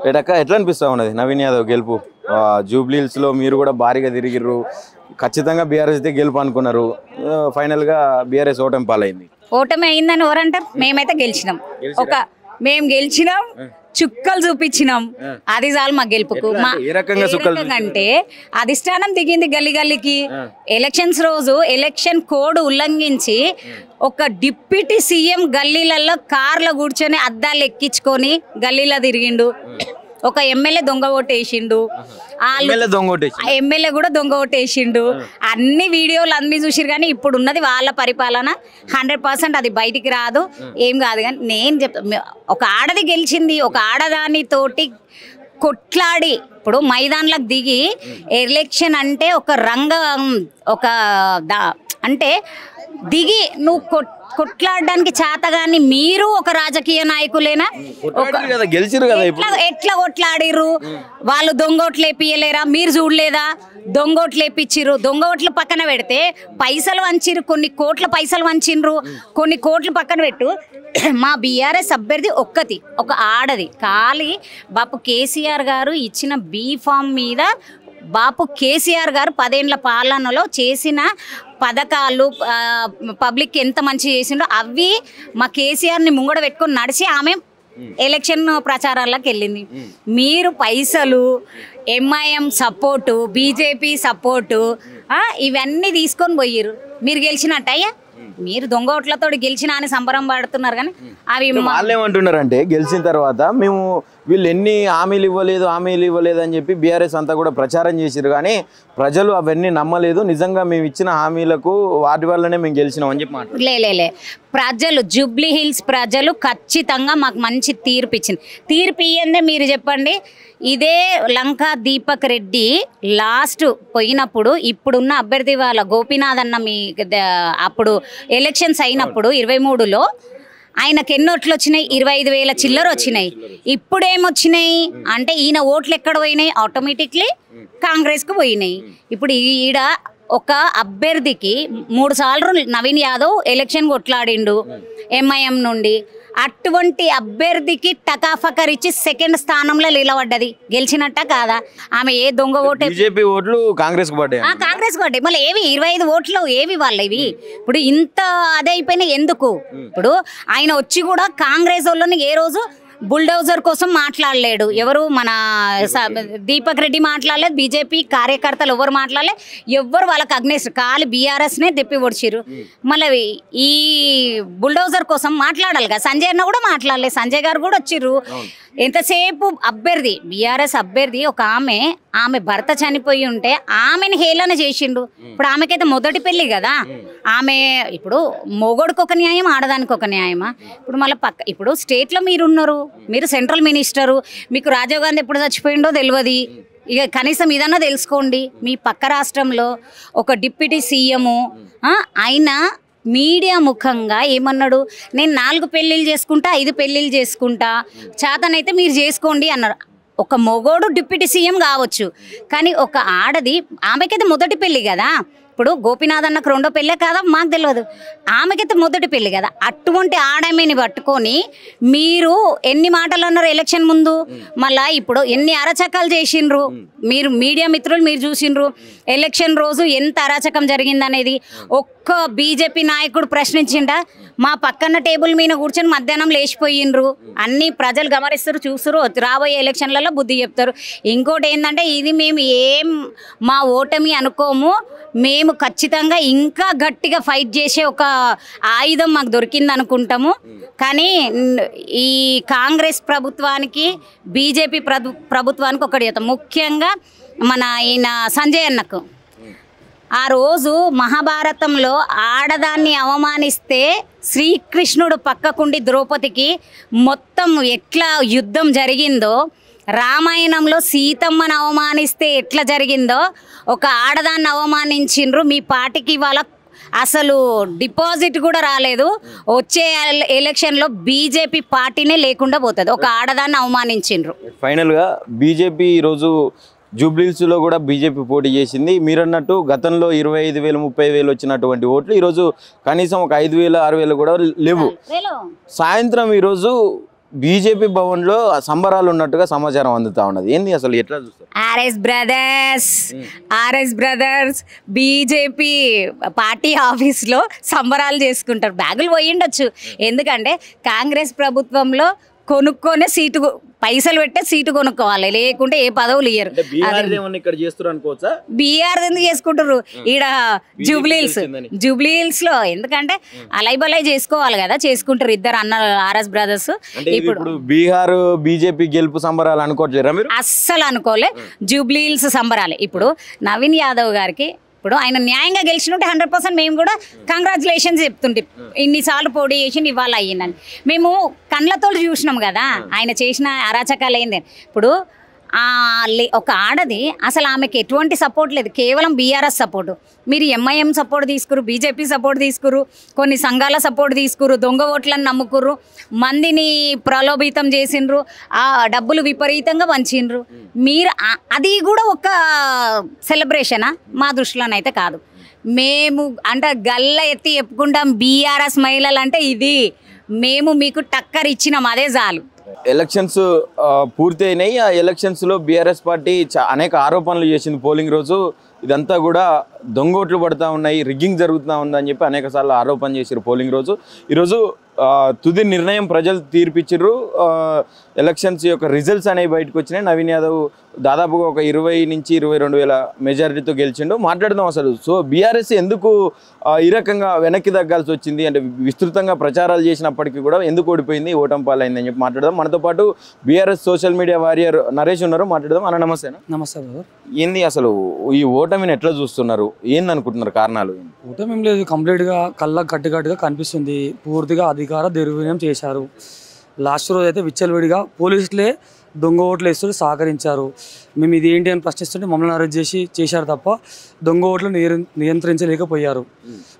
ఏటక్క ఎట్లా అనిపిస్తా ఉన్నది నవీన్ యాదవ్ గెలుపు? జూబ్లీ హిల్స్ లో మీరు కూడా భారీగా తిరిగిర్రు, ఖచ్చితంగా బీఆర్ఎస్ అయితే గెలుపు అనుకున్నారు, ఫైనల్ గా బీఆర్ఎస్ ఓటమి పాలైంది. ఓటమి అయిందని ఎవరంటారు? మేమైతే గెలిచినాం. మేము గెలిచినాం, చుక్కలు చూపించినాం, అది చాలు మా గెలుపుకు. అంటే అధిష్టానం దిగింది గల్లీ గల్లీకి. ఎలక్షన్స్ రోజు ఎలక్షన్ కోడ్ ఉల్లంఘించి ఒక డిప్యూటీ సీఎం గల్లీలలో కార్లో కూర్చొని అద్దాలు ఎక్కించుకొని గల్లీలో తిరిగిండు. ఒక ఎమ్మెల్యే దొంగ ఓటు వేసిండు, ఎమ్మెల్యే కూడా దొంగ ఓటు వేసిండు. అన్ని వీడియోలు అన్ని చూసిరు. కానీ ఇప్పుడు ఉన్నది వాళ్ళ పరిపాలన 100% అది బయటికి రాదు, ఏం కాదు. కానీ నేను చెప్తా, ఒక ఆడది గెలిచింది, ఒక ఆడదాని తోటి కొట్లాడి ఇప్పుడు మైదాన్లకు దిగి ఎలక్షన్ అంటే ఒక రంగం, ఒక అంటే దిగి నువ్వు కొట్లాడడానికి చేతగాని మీరు ఒక రాజకీయ నాయకులేనా? ఎట్లా కొట్లాడిర్రు వాళ్ళు? దొంగోట్లు వేపియలేరా? మీరు చూడలేదా? దొంగోట్లు వేపించిర్రు. దొంగోట్లు పక్కన పెడితే పైసలు వంచిర్రు, కొన్ని కోట్ల పైసలు వంచిండ్రు, కొన్ని కోట్లు పక్కన పెట్టు. మా బీఆర్ఎస్ అభ్యర్థి ఒక్కతి, ఒక ఆడది ఖాళీ బాపు కేసీఆర్ గారు ఇచ్చిన బీఫామ్ మీద బాపు కేసీఆర్ గారు 10 ఏళ్ల పాలనలో చేసిన పథకాలు పబ్లిక్ ఎంత మంచి చేసిండో అవి మా కేసీఆర్ని ముంగడ పెట్టుకొని నడిచి ఆమె ఎలక్షన్ ప్రచారాలకు వెళ్ళింది. మీరు పైసలు, ఎంఐఎం సపోర్టు, బీజేపీ సపోర్టు ఇవన్నీ తీసుకొని పోయిర్రు. మీరు గెలిచినట్టయ్యా? మీరు దొంగ ఓట్లతో గెలిచినా అని సంబరం పడుతున్నారు. కానీ అవి వాళ్ళు ఏమంటున్నారంటే గెలిచిన తర్వాత మేము వీళ్ళు ఎన్ని హామీలు ఇవ్వలేదు అని చెప్పి బీఆర్ఎస్ అంతా కూడా ప్రచారం చేసిరు. కానీ ప్రజలు అవన్నీ నమ్మలేదు, నిజంగా మేము ఇచ్చిన హామీలకు వాటి వల్లనే మేము గెలిచినాం అని చెప్పి లే ప్రజలు, జూబ్లీ హిల్స్ ప్రజలు ఖచ్చితంగా మాకు మంచి తీర్పు ఇచ్చింది. తీర్పు ఇయ్యందే మీరు చెప్పండి. ఇదే లంకా దీపక్ రెడ్డి లాస్ట్ పోయినప్పుడు ఇప్పుడున్న అభ్యర్థి వాళ్ళ గోపీనాథ్ అన్న మీ అప్పుడు ఎలక్షన్స్ అయినప్పుడు 23లో ఆయనకు ఎన్ని ఓట్లు వచ్చినాయి? 25,000 చిల్లర వచ్చినాయి. ఇప్పుడు ఏమొచ్చినాయి అంటే ఈయన ఓట్లు ఎక్కడ పోయినాయి? ఆటోమేటిక్లీ కాంగ్రెస్కు పోయినాయి. ఇప్పుడు ఈడ ఒక అభ్యర్థికి 3 సార్లు నవీన్ యాదవ్ ఎలక్షన్ కొట్లాడిండు ఎంఐఎం నుండి. అటువంటి అభ్యర్థికి టకాఫకర్ ఇచ్చి 2nd స్థానంలో నిలబడ్డది. గెలిచినట్ట కాదా? ఆమె ఏ దొంగ ఓటు? బీజేపీ ఓట్లు కాంగ్రెస్ పడ్డాయి. మళ్ళీ ఏవి 25 ఓట్లు ఏవి వాళ్ళవి? ఇప్పుడు ఇంత అదే అయిపోయినాయి ఎందుకు? ఇప్పుడు ఆయన వచ్చి కూడా కాంగ్రెస్ వాళ్ళని ఏ రోజు బుల్డోజర్ కోసం మాట్లాడలేడు. ఎవరు? మన దీపక్ రెడ్డి మాట్లాడలేదు, బీజేపీ కార్యకర్తలు ఎవరు మాట్లాడలేదు, ఎవ్వరు వాళ్ళకి అగ్నేస్తారు. ఖాళీ బీఆర్ఎస్నే దెప్పి పొడిచిరు. మళ్ళీ ఈ బుల్డోజర్ కోసం మాట్లాడాలి కదా. సంజయ్ అన్న కూడా మాట్లాడలేదు, సంజయ్ గారు కూడా వచ్చిర్రు. ఎంతసేపు అభ్యర్థి, బీఆర్ఎస్ అభ్యర్థి ఒక ఆమె భర్త చనిపోయి ఉంటే ఆమెను హేళన చేసిండు. ఇప్పుడు ఆమెకైతే మొదటి పెళ్లి కదా. ఆమె ఇప్పుడు మొగోడికి ఒక న్యాయం, ఆడదానికి ఒక న్యాయమా? ఇప్పుడు మళ్ళీ ఇప్పుడు స్టేట్లో మీరున్నారు, మీరు సెంట్రల్ మినిస్టరు, మీకు రాజీవ్ గాంధీ ఎప్పుడు చచ్చిపోయిండో తెలియదు. ఇక కనీసం ఇదన్నా తెలుసుకోండి. మీ పక్క రాష్ట్రంలో ఒక డిప్యూటీ సీఎము ఆయన మీడియా ముఖంగా ఏమన్నాడు? నేను 4 పెళ్ళిళ్ళు చేసుకుంటా, 5 పెళ్ళిళ్ళు చేసుకుంటా, చేతనైతే మీరు చేసుకోండి అన్నారు. ఒక మొగోడు డిప్యూటీ సీఎం కావచ్చు, కానీ ఒక ఆడది, ఆమెకైతే మొదటి పెళ్ళి కదా. ఇప్పుడు గోపీనాథ్ అన్నకు 2వ పెళ్ళే కాదా మాకు తెలియదు, ఆమెకైతే మొదటి పెళ్ళి కదా. అటువంటి ఆడమేని పట్టుకొని మీరు ఎన్ని మాటలు అన్నారు ఎలక్షన్ ముందు, మళ్ళా ఇప్పుడు ఎన్ని అరాచకాలు చేసిండ్రు. మీరు మీడియా మిత్రులు మీరు చూసిండ్రు ఎలక్షన్ రోజు ఎంత అరాచకం జరిగిందనేది. ఒక్క బీజేపీ నాయకుడు ప్రశ్నించిండా? మా పక్కన టేబుల్ మీద కూర్చొని మధ్యాహ్నం లేచిపోయిండ్రు. అన్ని ప్రజలు గమనిస్తారు, చూస్తారు, రాబోయే ఎలక్షన్లలో బుద్ధి చెప్తారు. ఇంకోటి ఏంటంటే ఇది మేము మా ఓటమి అనుకోము, మేము ఖచ్చితంగా ఇంకా గట్టిగా ఫైట్ చేసే ఒక ఆయుధం మాకు దొరికింది అనుకుంటాము. కానీ ఈ కాంగ్రెస్ ప్రభుత్వానికి, బీజేపీ ప్రభుత్వానికి ఒకటి చెప్తాం, ముఖ్యంగా మన ఈయన సంజయ్ అన్నకు ఆ రోజు మహాభారతంలో ఆడదాన్ని అవమానిస్తే శ్రీకృష్ణుడు పక్కకుండి ద్రౌపదికి మొత్తం ఎట్లా యుద్ధం జరిగిందో, రామాయణంలో సీతమ్మను అవమానిస్తే ఎట్లా జరిగిందో ఒక ఆడదాన్ని అవమానించిండ్రు. మీ పార్టీకి వాళ్ళ అసలు డిపాజిట్ కూడా రాలేదు. వచ్చే ఎలక్షన్లో బీజేపీ పార్టీనే లేకుండా పోతుంది. ఒక ఆడదాన్ని అవమానించిండ్రు. ఫైనల్గా బీజేపీ ఈరోజు జూబ్లీహిల్స్లో కూడా బీజేపీ పోటీ చేసింది. మీరన్నట్టు గతంలో 25,000 30,000 వచ్చినటువంటి ఓట్లు ఈరోజు కనీసం ఒక 5,000 6,000 కూడా లేవు. సాయంత్రం ఈరోజు బీజేపీ భవన్లో సంబరాలు ఉన్నట్టుగా సమాచారం అందుతా ఉన్నది. ఏంది అసలు ఎట్లా చూస్తారు? ఆర్ఎస్ బ్రదర్స్ బీజేపీ పార్టీ ఆఫీస్లో సంబరాలు చేసుకుంటారు. బ్యాగులు పోయి ఉండొచ్చు, ఎందుకంటే కాంగ్రెస్ ప్రభుత్వంలో కొనుక్కొనే సీటు, పైసలు పెట్టే సీటు కొనుక్కోవాలి, లేకుంటే ఏ పదవులు ఇయ్యరు. బీఆర్ ఎందుకు చేసుకుంటారు ఈడ జూబ్లీహిల్స్ లో? ఎందుకంటే అలైబలై చేసుకోవాలి కదా, చేసుకుంటారు ఇద్దరు అన్న ఆర్ఎస్ బ్రదర్స్. ఇప్పుడు బీహార్ బీజేపీ గెలుపు సంబరాలు అనుకోవట్లేరా మీరు? అస్సలు అనుకోలే, జూబ్లీహిల్స్ సంబరాలే. ఇప్పుడు నవీన్ యాదవ్ గారికి ఇప్పుడు ఆయన న్యాయంగా గెలిచినట్టే 100% మేము కూడా కంగ్రాచులేషన్స్ చెప్తుంటే, ఇన్నిసార్లు పోటీ చేసి ఇవాళ అయ్యిందని మేము కళ్ళతో చూసినాం కదా ఆయన చేసిన అరాచకాలు అయింది. ఇప్పుడు ఒక ఆడది అసలు ఆమెకి ఎటువంటి సపోర్ట్ లేదు, కేవలం బీఆర్ఎస్ సపోర్టు. మీరు ఎంఐఎం సపోర్ట్ తీసుకురు, బీజేపీ సపోర్ట్ తీసుకురు, కొన్ని సంఘాల సపోర్ట్ తీసుకురు, దొంగ ఓట్లను నమ్ముకుర్రు, మందిని ప్రలోభితం చేసిండ్రు, ఆ డబ్బులు విపరీతంగా పంచిండ్రు. మీరు అది కూడా ఒక సెలబ్రేషనా? మా దృష్టిలోనైతే కాదు. మేము అంటే గల్ల ఎత్తి చెప్పుకుంటాం, బీఆర్ఎస్ మహిళలు అంటే ఇది, మేము మీకు టక్కర్ ఇచ్చినాం, అదే చాలు. ఎలక్షన్స్ పూర్తి అయినాయి. ఆ ఎలక్షన్స్లో బీఆర్ఎస్ పార్టీ అనేక ఆరోపణలు చేసింది పోలింగ్ రోజు. ఇదంతా కూడా దొంగోట్లు పడుతూ ఉన్నాయి, రిగ్గింగ్ జరుగుతూ ఉందని చెప్పి అనేక సార్లు ఆరోపణ చేశారు పోలింగ్ రోజు. ఈరోజు తుది నిర్ణయం ప్రజలు తీర్పిచ్చిర్రు. ఎలక్షన్స్ యొక్క రిజల్ట్స్ అనేవి బయటకు వచ్చినాయి. నవీన్ యాదవ్ దాదాపుగా ఒక 20 నుంచి 22,000 మెజారిటీతో గెలిచిండు. మాట్లాడదాం అసలు. సో బీఆర్ఎస్ ఎందుకు ఈ రకంగా వెనక్కి తగ్గాల్సి వచ్చింది, అంటే విస్తృతంగా ప్రచారాలు చేసినప్పటికీ కూడా ఎందుకు ఓడిపోయింది, ఓటమి పాలైందని చెప్పి మాట్లాడదాం. మనతో పాటు BRS social media warrior Naresh ఉన్నారు, మాట్లాడదాం. అన్న నమస్తేనా? నమస్తే బ్రదర్. ఏంది అసలు ఈ ఓటమిని ఎట్లా చూస్తున్నారు, ఏంది అనుకుంటున్నారు, కారణాలు? ఓటమి ఏం లేదు, కంప్లీట్గా కళ్ళకు కట్టుగా కనిపిస్తుంది. పూర్తిగా అధికార దుర్వినియోగం చేశారు. లాస్ట్ రోజు అయితే విచ్చలవిడిగా పోలీసులే దొంగ ఓట్లు వేస్తుంటే సహకరించారు. మేము ఇది ఏంటి అని ప్రశ్నిస్తుంటే మమ్మల్ని అరెస్ట్ చేశారు తప్ప దొంగ ఓట్లు నియంత్రించలేకపోయారు.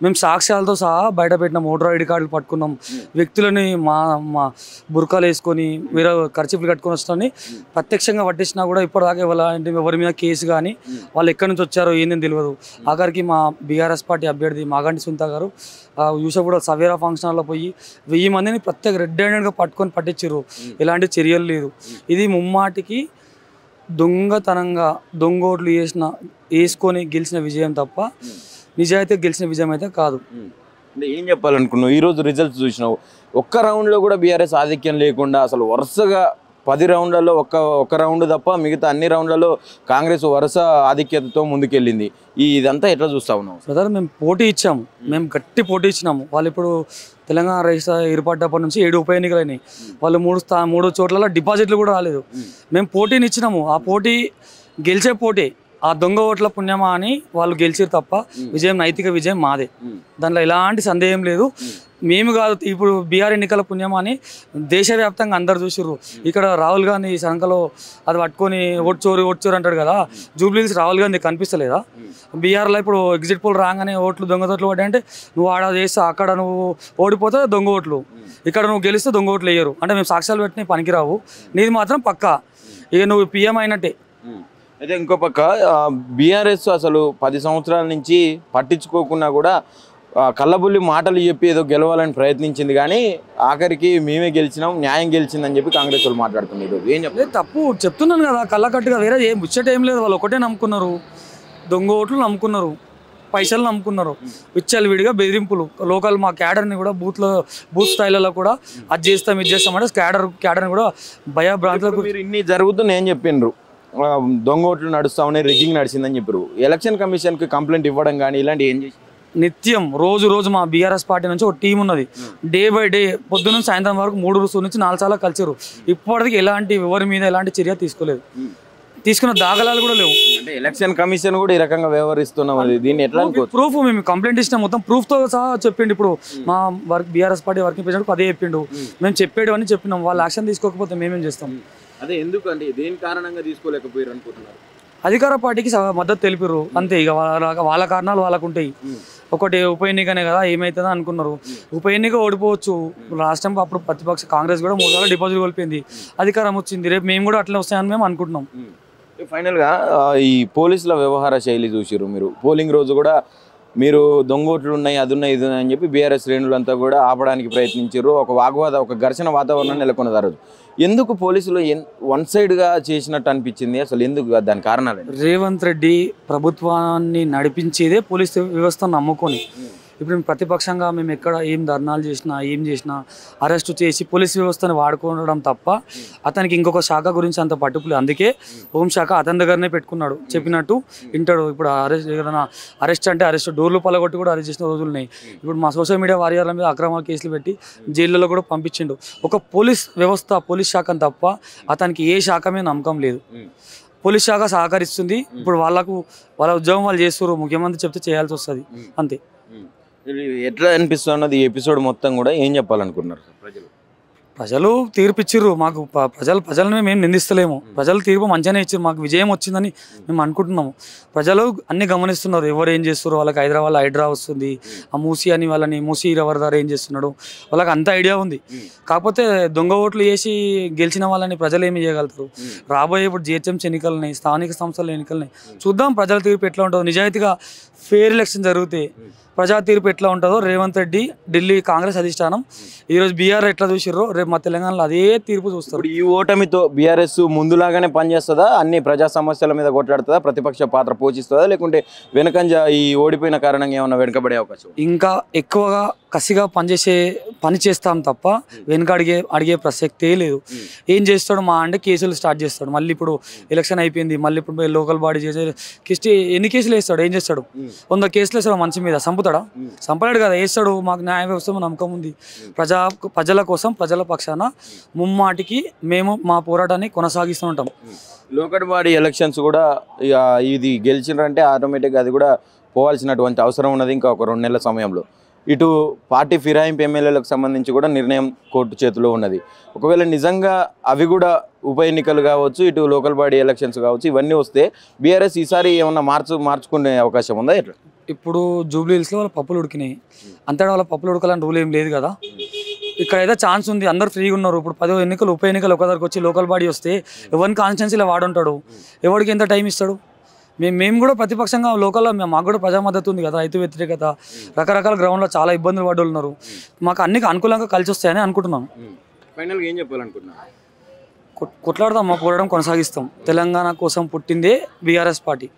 మేము సాక్ష్యాలతో సహా బయట పెట్టిన ఓటర్ ఐడి కార్డులు పట్టుకున్నాం. వ్యక్తులని మా బుర్కాలు వేసుకొని వేరే ఖర్చులు కట్టుకొని వస్తామని ప్రత్యక్షంగా పట్టించినా కూడా ఇప్పటిదాకా ఎవరి మీద కేసు కానీ వాళ్ళు ఎక్కడి నుంచి వచ్చారో ఏందని తెలియదు. ఆఖరికి మా బీఆర్ఎస్ పార్టీ అభ్యర్థి మాగంటి సునీత గారు యూసఫ్ కూడా సవేరా ఫంక్షన్ హాల్లో పోయి 1000 మందిని ప్రత్యేక రెడ్ హ్యాండెడ్గా పట్టుకొని పట్టించారు. ఎలాంటి చర్యలు లేదు. ఇది ముమ్మాటికి దొంగతనంగా దొంగోట్లు వేసుకొని గెలిచిన విజయం తప్ప నిజాయితీ గెలిచిన విజయం అయితే కాదు. ఏం చెప్పాలనుకున్నావు? ఈరోజు రిజల్ట్స్ చూసినావు, ఒక్క రౌండ్లో కూడా బీఆర్ఎస్ ఆధిక్యం లేకుండా అసలు వరుసగా 10 రౌండ్లలో ఒక్క రౌండ్ తప్ప మిగతా అన్ని రౌండ్లలో కాంగ్రెస్ వరుస ఆధిక్యతతో ముందుకెళ్ళింది. ఇదంతా ఎట్లా చూస్తా ఉన్నావు? బ్రదర్, మేము పోటీ ఇచ్చాము, మేము గట్టి పోటీ ఇచ్చినాము. వాళ్ళు ఇప్పుడు తెలంగాణ రాష్ట్ర ఏర్పడ్డప్పటి నుంచి 7 ఉప ఎన్నికలు అయినాయి. వాళ్ళు 3 చోట్ల డిపాజిట్లు కూడా రాలేదు. మేము పోటీని ఇచ్చినాము. ఆ పోటీ గెలిచే పోటీ, ఆ దొంగ ఓట్ల పుణ్యమా అని వాళ్ళు గెలిచారు తప్ప విజయం నైతిక విజయం మాదే, దాంట్లో ఎలాంటి సందేహం లేదు. మేము కాదు, ఇప్పుడు బీఆర్ ఎన్నికల పుణ్యమా అని దేశవ్యాప్తంగా అందరు చూసిర్రు. ఇక్కడ రాహుల్ గాంధీ సంఖలో అది పట్టుకొని ఓట్చోరు అంటాడు కదా, జూబ్లీహిల్స్ రాహుల్ గాంధీ కనిపిస్తలేదా? బీఆర్లో ఇప్పుడు ఎగ్జిట్ పోల్ రాగానే ఓట్లు దొంగతోట్లు పడ్డాయంటే నువ్వు ఆడ చేస్తే అక్కడ నువ్వు ఓడిపోతే దొంగ ఓట్లు, ఇక్కడ నువ్వు గెలిస్తే దొంగ ఓట్లు వేయరు. అంటే మేము సాక్ష్యాలు పెట్టిన పనికిరావు, నీది మాత్రం పక్కా, ఇక నువ్వు పిఎం అయినట్టే. అయితే ఇంకో పక్క బీఆర్ఎస్ అసలు 10 సంవత్సరాల నుంచి పట్టించుకోకుండా కూడా కళ్ళబుల్లి మాటలు చెప్పి ఏదో గెలవాలని ప్రయత్నించింది, కానీ ఆఖరికి మేమే గెలిచినాం, న్యాయం గెలిచిందని చెప్పి కాంగ్రెస్ వాళ్ళు మాట్లాడుతున్నారు. ఏం చెప్పలేదు, తప్పు చెప్తున్నాను కదా, కళ్ళకట్టుగా వేరే ఏం ముచ్చట ఏం లేదు. వాళ్ళు ఒకటే నమ్ముకున్నారు, దొంగ ఓట్లు నమ్ముకున్నారు, పైసలు నమ్ముకున్నారు, విచ్చలవిడిగా బెదిరింపులు. లోకల్ మా క్యాడర్ని కూడా బూత్ స్థాయిలలో కూడా అది చేస్తాం ఇది చేస్తామంటే క్యాడర్ని కూడా భయభ్రాంతులకు మీరు ఇన్ని జరుగుతున్నాయి ఏం చెప్పిండ్రు, దొంగ ఓట్లు నడుస్తా ఉన్నాయి, రిగ్గింగ్ నడిచిందని చెప్పారు. ఎలక్షన్ కమిషన్కి కంప్లైంట్ ఇవ్వడం కానీ ఇలాంటి ఏం చేసి నిత్యం రోజు మా బీఆర్ఎస్ పార్టీ నుంచి ఒక టీం ఉన్నది. డే బై డే పొద్దున్న నుంచి సాయంత్రం వరకు 3 రోజుల నుంచి 4 సార్లు కలిసారు. ఇప్పటికీ ఎవరి మీద ఎలాంటి చర్య తీసుకోలేదు, తీసుకున్న దాఖలాలు కూడా లేవు. అంటే ఎలక్షన్ కమిషన్ కూడా ఈ రకంగా వ్యవహరిస్తున్నాం, దీన్ని ఎట్లా ప్రూఫ్ మేము కంప్లైంట్ ఇచ్చినా మొత్తం ప్రూఫ్తో సహా చెప్పిండు. ఇప్పుడు మా బీఆర్ఎస్ పార్టీ వర్కింగ్ ప్రెసిడెంట్ అదే చెప్పిండు, మేము చెప్పేడు అని చెప్పినాం. వాళ్ళు యాక్షన్ తీసుకోకపోతే మేమేం చేస్తాం? అదే ఎందుకంటే దేని కారణంగా తీసుకోలేకపోయారు అనుకుంటున్నారు? అధికార పార్టీకి మద్దతు తెలిపారు అంతే, ఇక వాళ్ళ కారణాలు వాళ్ళకు ఉంటాయి. ఒకటి ఉప ఎన్నికనే కదా, ఏమవుతుందో అనుకున్నారు. ఉప ఎన్నిక ఓడిపోవచ్చు. రాష్ట్రం అప్పుడు ప్రతిపక్ష కాంగ్రెస్ కూడా 3 సార్లు డిపాజిట్ కోల్పోయింది, అధికారం వచ్చింది. రేపు మేము కూడా అట్లే వస్తాయని మేము అనుకుంటున్నాం. ఫైనల్గా ఈ పోలీసుల వ్యవహార శైలి చూసిరు మీరు. పోలింగ్ రోజు కూడా మీరు దొంగోట్లు ఉన్నాయి, అది ఉన్నాయి, ఇది ఉన్నాయి అని చెప్పి బీఆర్ఎస్ శ్రేణులంతా కూడా ఆపడానికి ప్రయత్నించారు. ఒక ఘర్షణ వాతావరణం నెలకొన్నది ఆ రోజు. ఎందుకు పోలీసులు వన్ సైడ్గా చేసినట్టు అనిపించింది? అసలు ఎందుకు దాని కారణాలు? రేవంత్ రెడ్డి ప్రభుత్వాన్ని నడిపించేదే పోలీస్ వ్యవస్థను నమ్ముకొని. ఇప్పుడు మేము ప్రతిపక్షంగా మేము ఎక్కడ ఏం ధర్నాలు చేసినా అరెస్ట్ చేసి పోలీస్ వ్యవస్థను వాడుకోవడం తప్ప అతనికి ఇంకొక శాఖ గురించి అంత పట్టుకులేదు. అందుకే హోంశాఖ అతని దగ్గరనే పెట్టుకున్నాడు, చెప్పినట్టు వింటాడు. ఇప్పుడు ఏదైనా అరెస్ట్ అంటే అరెస్ట్ డోర్లు పలగొట్టి కూడా అరెస్ట్ చేసిన రోజులు ఉన్నాయి. ఇప్పుడు మా సోషల్ మీడియా వారియర్ల మీద అక్రమ కేసులు పెట్టి జైళ్ళలో కూడా పంపించిండు. ఒక పోలీస్ వ్యవస్థ పోలీస్ శాఖను తప్ప అతనికి ఏ శాఖ మీద నమ్మకం లేదు. పోలీస్ శాఖ సహకరిస్తుంది. ఇప్పుడు వాళ్ళ ఉద్యోగం వాళ్ళు చేస్తారు, ముఖ్యమంత్రి చెప్తే చేయాల్సి వస్తుంది, అంతే. ఎట్లా అనిపిస్తున్నది ఈ ఎపిసోడ్ మొత్తం కూడా? ఏం చెప్పాలనుకున్నారు ప్రజలు తీర్పు ఇచ్చిర్రు మాకు. ప్రజలను మేము నిందిస్తలేము. ప్రజలు తీర్పు మంచిగానే ఇచ్చారు. మాకు విజయం వచ్చిందని మేము అనుకుంటున్నాము. ప్రజలు అన్ని గమనిస్తున్నారు, ఎవరు ఏం చేస్తారు. వాళ్ళకి హైదరాబాద్లో హైడ్రా వస్తుంది, ఆ మూసీ అని వాళ్ళని మూసీ ఎవరిదారు ఏం చేస్తున్నాడు వాళ్ళకి అంత ఐడియా ఉంది. కాకపోతే దొంగ ఓట్లు వేసి గెలిచిన వాళ్ళని ప్రజలు ఏమి చేయగలుగుతారు? రాబోయే ఇప్పుడు జిహెచ్ఎంసీ ఎన్నికలని, స్థానిక సంస్థల ఎన్నికలని చూద్దాం. ప్రజల తీర్పు ఎట్లా ఉంటుందో, నిజాయితీగా ఫెయిర్ ఎలక్షన్ జరిగితే ప్రజా తీర్పు ఎట్లా ఉంటుందో. రేవంత్ రెడ్డి ఢిల్లీ కాంగ్రెస్ అధిష్టానం ఈరోజు బీఆర్ ఎట్లా చూసిర్రో రేపు మా తెలంగాణలో అదే తీర్పు చూస్తారు. ఈ ఓటమితో బీఆర్ఎస్ ముందులాగానే పనిచేస్తుందా? అన్ని ప్రజా సమస్యల మీద కొట్లాడుతుందా? ప్రతిపక్ష పాత్ర పోషిస్తుందా? లేకుంటే వెనకంజ ఈ ఓడిపోయిన కారణంగా ఏమన్నా వెనకబడే అవకాశం? ఇంకా ఎక్కువగా కసిగా పని చేస్తాం తప్ప వెనుక అడిగే ప్రసక్తే లేదు. ఏం చేస్తాడు మా అంటే కేసులు స్టార్ట్ చేస్తాడు. మళ్ళీ ఇప్పుడు ఎలక్షన్ అయిపోయింది, మళ్ళీ ఇప్పుడు లోకల్ బాడీ చేసే ఎన్ని కేసులు వేస్తాడు? ఏం చేస్తాడు? 100 కేసులు వేస్తాడు మంచి మీద. చంపలేడు కదా, వేస్తాడు. మాకు న్యాయ వ్యవస్థ నమ్మకం ఉంది. ప్రజల కోసం ప్రజల పక్షాన ముమ్మాటికి మేము మా పోరాటాన్ని కొనసాగిస్తూ ఉంటాం. లోకల్ బాడీ ఎలక్షన్స్ కూడా ఇది గెలిచినారంటే ఆటోమేటిక్గా అది కూడా పోవాల్సినటువంటి అవసరం ఉన్నది ఇంకా ఒక 2 నెలల సమయంలో. ఇటు పార్టీ ఫిరాయింపు ఎమ్మెల్యేలకు సంబంధించి కూడా నిర్ణయం కోర్టు చేతిలో ఉన్నది. ఒకవేళ నిజంగా అవి కూడా ఉప ఎన్నికలు కావచ్చు, ఇటు లోకల్ బాడీ ఎలక్షన్స్ కావచ్చు, ఇవన్నీ వస్తే బీఆర్ఎస్ ఈసారి ఏమన్నా మార్చుకునే అవకాశం ఉందా? ఎట్లా? ఇప్పుడు జూబ్లీహిల్స్లో వాళ్ళ పప్పులు ఉడికినాయి, అంతటా వాళ్ళ పప్పులు ఉడకాలని రూల్ ఏం లేదు కదా. ఇక్కడ ఏదో ఛాన్స్ ఉంది, అందరు ఫ్రీగా ఉన్నారు. ఇప్పుడు 10 ఎన్నికలు ఉప ఎన్నికలు ఒక దగ్గరకు వచ్చి లోకల్ బాడీ వస్తే ఎవరిని కాన్స్టిట్యున్సీలో వాడుంటాడు, ఎవరికి ఎంత టైం ఇస్తాడు? మేము కూడా ప్రతిపక్షంగా లోకల్లో మాకు కూడా ప్రజా మద్దతు ఉంది కదా, రైతు వ్యతిరేకత, రకరకాల గ్రౌండ్లో చాలా ఇబ్బందులు పడ్డ ఉన్నారు. మాకు అన్ని అనుకూలంగా కలిసి వస్తాయని అనుకుంటున్నాం. ఫైనల్గా ఏం చెప్పాలనుకుంటున్నాను? కొట్లాడదాం, మా పోరాటం కొనసాగిస్తాం. తెలంగాణ కోసం పుట్టిందే బీఆర్ఎస్ పార్టీ.